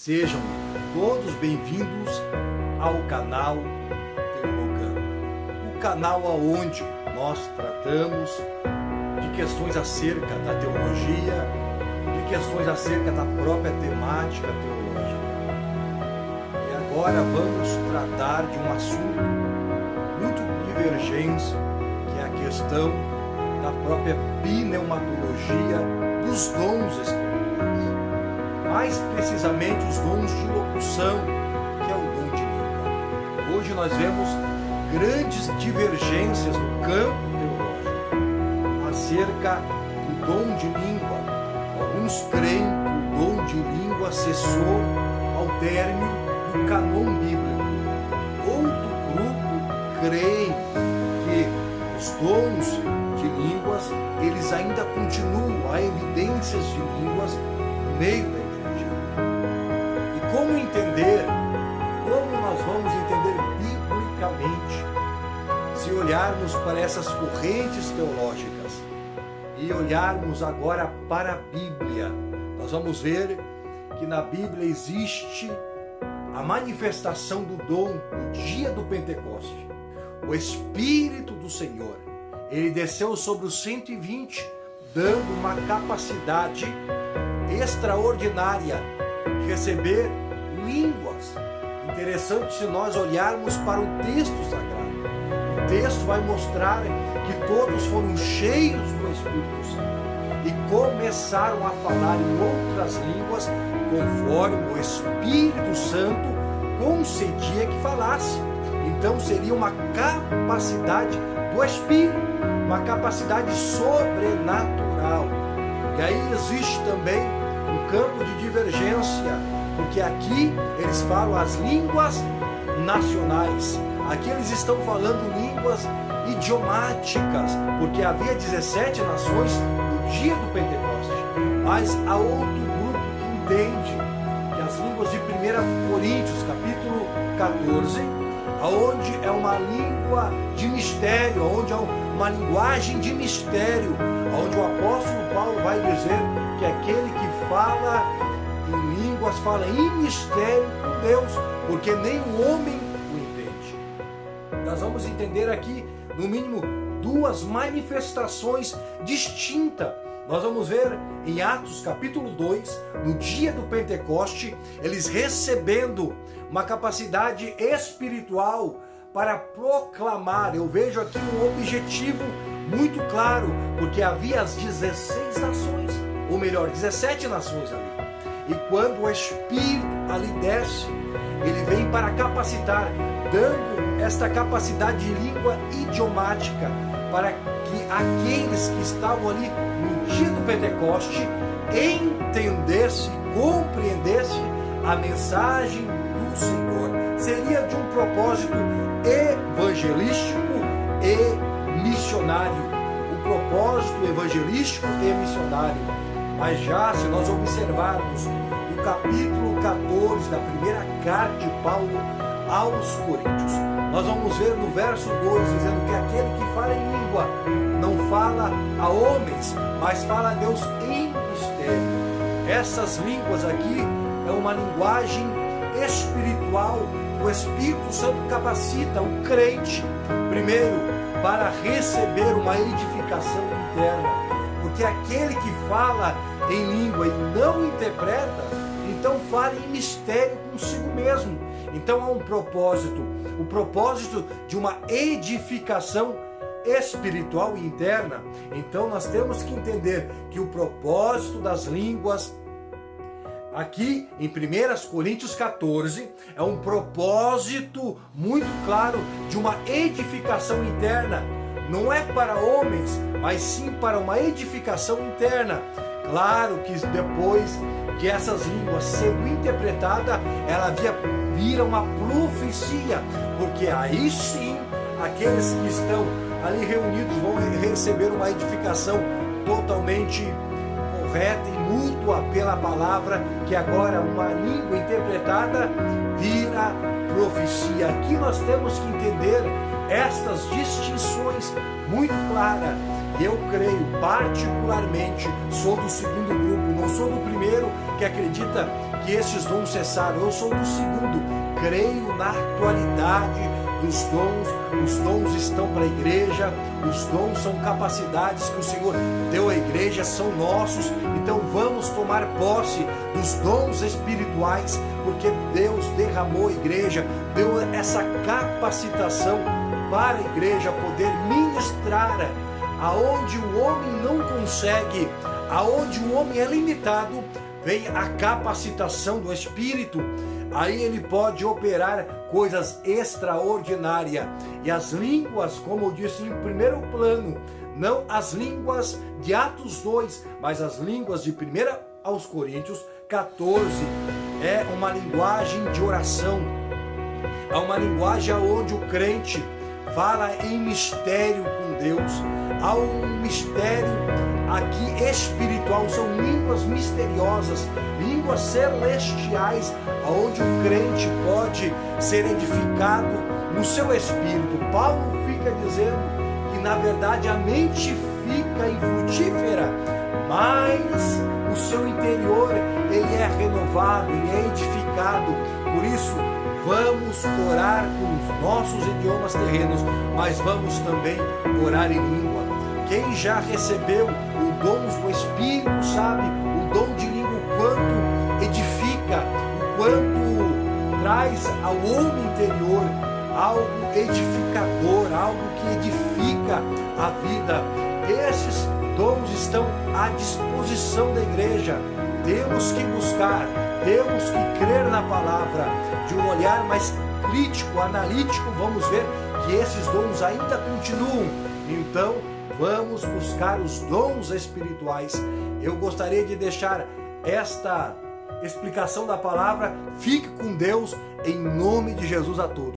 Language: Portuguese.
Sejam todos bem-vindos ao canal Teologando, o canal onde nós tratamos de questões acerca da teologia, de questões acerca da própria temática teológica. E agora vamos tratar de um assunto muito divergente, que é a questão da própria pneumatologia dos dons espirituais. Mais precisamente os dons de locução, que é o dom de língua. Hoje nós vemos grandes divergências no campo teológico acerca do dom de língua. Alguns creem que o dom de língua cessou ao término do canon bíblico. Outro grupo crê que os dons de línguas, eles ainda continuam, há evidências de línguas no meio da igreja. E como entender, como nós vamos entender biblicamente, se olharmos para essas correntes teológicas e olharmos agora para a Bíblia, nós vamos ver que na Bíblia existe a manifestação do dom no dia do Pentecoste. O Espírito do Senhor, ele desceu sobre os 120, dando uma capacidade extraordinária de receber línguas. Interessante se nós olharmos para o texto sagrado. O texto vai mostrar que todos foram cheios do Espírito Santo e começaram a falar em outras línguas conforme o Espírito Santo concedia que falasse. Então seria uma capacidade do Espírito, uma capacidade sobrenatural. E aí existe também um campo de divergência, porque aqui eles falam as línguas nacionais. Aqui eles estão falando línguas idiomáticas, porque havia 17 nações no dia do Pentecoste. Mas há outro grupo que entende que as línguas de 1 Coríntios, capítulo 14, onde é uma língua de mistério, onde é uma linguagem de mistério, onde o apóstolo Paulo vai dizer que aquele que fala em línguas fala em mistério com Deus, porque nem o homem o entende. Nós vamos entender aqui, no mínimo, duas manifestações distintas. Nós vamos ver em Atos capítulo 2, no dia do Pentecoste, eles recebendo uma capacidade espiritual para proclamar. Eu vejo aqui um objetivo muito claro, porque havia as 16 nações, ou melhor, 17 nações ali. E quando o Espírito ali desce, ele vem para capacitar, dando esta capacidade de língua idiomática, para que aqueles que estavam ali no dia do Pentecoste entendessem, compreendessem a mensagem do Senhor. Seria de um propósito evangelístico e missionário. O propósito evangelístico e missionário. Mas já se nós observarmos o capítulo 14 da primeira carta de Paulo aos Coríntios, nós vamos ver no verso 2, dizendo que aquele que fala em língua não fala a homens, mas fala a Deus em mistério. Essas línguas aqui é uma linguagem espiritual. O Espírito Santo capacita o crente, primeiro, para receber uma edificação interna, porque aquele que fala em língua e não interpreta, então fala em mistério consigo mesmo. Então há um propósito, o propósito de uma edificação espiritual e interna. Então nós temos que entender que o propósito das línguas aqui em 1 Coríntios 14 é um propósito muito claro de uma edificação interna. Não é para homens, mas sim para uma edificação interna. Claro que depois de essas línguas sendo interpretada, ela vira uma profecia, porque aí sim aqueles que estão ali reunidos vão receber uma edificação totalmente correta e mútua pela palavra, que agora uma língua interpretada vira profecia. Aqui nós temos que entender estas distinções muito claras. Eu creio particularmente, sou do segundo grupo, não sou do primeiro que acredita que esses dons cessaram. Eu sou do segundo. Creio na atualidade dos dons. Os dons estão para a igreja. Os dons são capacidades que o Senhor deu à igreja, são nossos. Então vamos tomar posse dos dons espirituais, porque Deus derramou a igreja, deu essa capacitação para a igreja poder ministrar aonde o homem não consegue, aonde o homem é limitado. Vem a capacitação do Espírito, aí ele pode operar coisas extraordinárias. E as línguas, como eu disse em primeiro plano, não as línguas de Atos 2, mas as línguas de 1 aos Coríntios 14, é uma linguagem de oração, é uma linguagem onde o crente fala em mistério com Deus. Há um mistério aqui espiritual, são línguas misteriosas, línguas celestiais, onde o crente pode ser edificado no seu espírito. Paulo fica dizendo que na verdade a mente fica infrutífera, mas o seu interior ele é renovado, ele é edificado. Por isso, vamos orar com os nossos idiomas terrenos, mas vamos também orar em língua. Quem já recebeu o dom do Espírito sabe o dom de língua, o quanto edifica, o quanto traz ao homem interior algo edificador, algo que edifica a vida. Esses dons estão à disposição da igreja. Temos que buscar, temos que crer na palavra, de um olhar mais crítico, analítico. Vamos ver que esses dons ainda continuam. Então, vamos buscar os dons espirituais. Eu gostaria de deixar esta explicação da palavra. Fique com Deus, em nome de Jesus a todos.